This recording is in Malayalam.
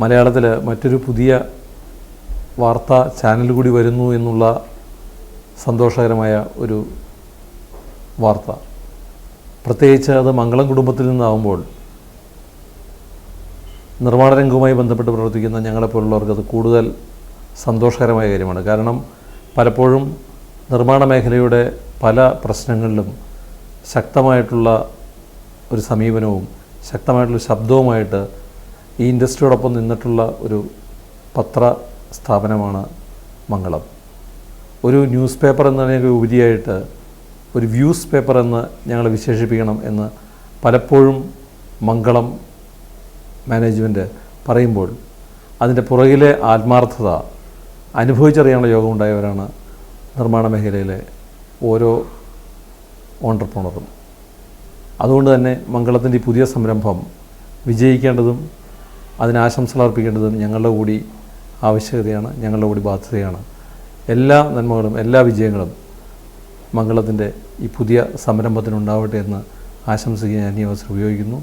മലയാളത്തിൽ മറ്റൊരു പുതിയ വാർത്താ ചാനൽ കൂടി വരുന്നു എന്നുള്ള സന്തോഷകരമായ ഒരു വാർത്ത. പ്രത്യേകിച്ച് അത് മംഗളം കുടുംബത്തിൽ നിന്നാകുമ്പോൾ നിർമ്മാണ രംഗവുമായി ബന്ധപ്പെട്ട് പ്രവർത്തിക്കുന്ന ഞങ്ങളെപ്പോലുള്ളവർക്ക് അത് കൂടുതൽ സന്തോഷകരമായ കാര്യമാണ്. കാരണം പലപ്പോഴും നിർമ്മാണ മേഖലയുടെ പല പ്രശ്നങ്ങളിലും ശക്തമായിട്ടുള്ള ഒരു സമീപനവും ശക്തമായിട്ടുള്ള ശബ്ദവുമായിട്ട് ഈ ഇൻഡസ്ട്രിയോടൊപ്പം നിന്നിട്ടുള്ള ഒരു പത്ര സ്ഥാപനമാണ് മംഗളം. ഒരു ന്യൂസ് പേപ്പർ എന്നതിനൊക്കെ ഉപരിയായിട്ട് ഒരു വ്യൂസ് പേപ്പർ എന്ന് ഞങ്ങൾ വിശേഷിപ്പിക്കണം എന്ന് പലപ്പോഴും മംഗളം മാനേജ്മെൻറ്റ് പറയുമ്പോൾ അതിൻ്റെ പുറകിലെ ആത്മാർത്ഥത അനുഭവിച്ചറിയാനുള്ള യോഗമുണ്ടായവരാണ് നിർമ്മാണ മേഖലയിലെ ഓരോ ഓൺട്രപ്രണറും. അതുകൊണ്ട് തന്നെ മംഗളത്തിൻ്റെ ഈ പുതിയ സംരംഭം വിജയിക്കേണ്ടതും അതിന് ആശംസകൾ അർപ്പിക്കേണ്ടതും ഞങ്ങളുടെ കൂടി ആവശ്യകതയാണ്, ഞങ്ങളുടെ കൂടി ബാധ്യതയാണ്. എല്ലാ നന്മകളും എല്ലാ വിജയങ്ങളും മംഗളത്തിൻ്റെ ഈ പുതിയ സംരംഭത്തിനുണ്ടാവട്ടെ എന്ന് ആശംസിക്കാൻ ഞാൻ ഈ അവസരം ഉപയോഗിക്കുന്നു.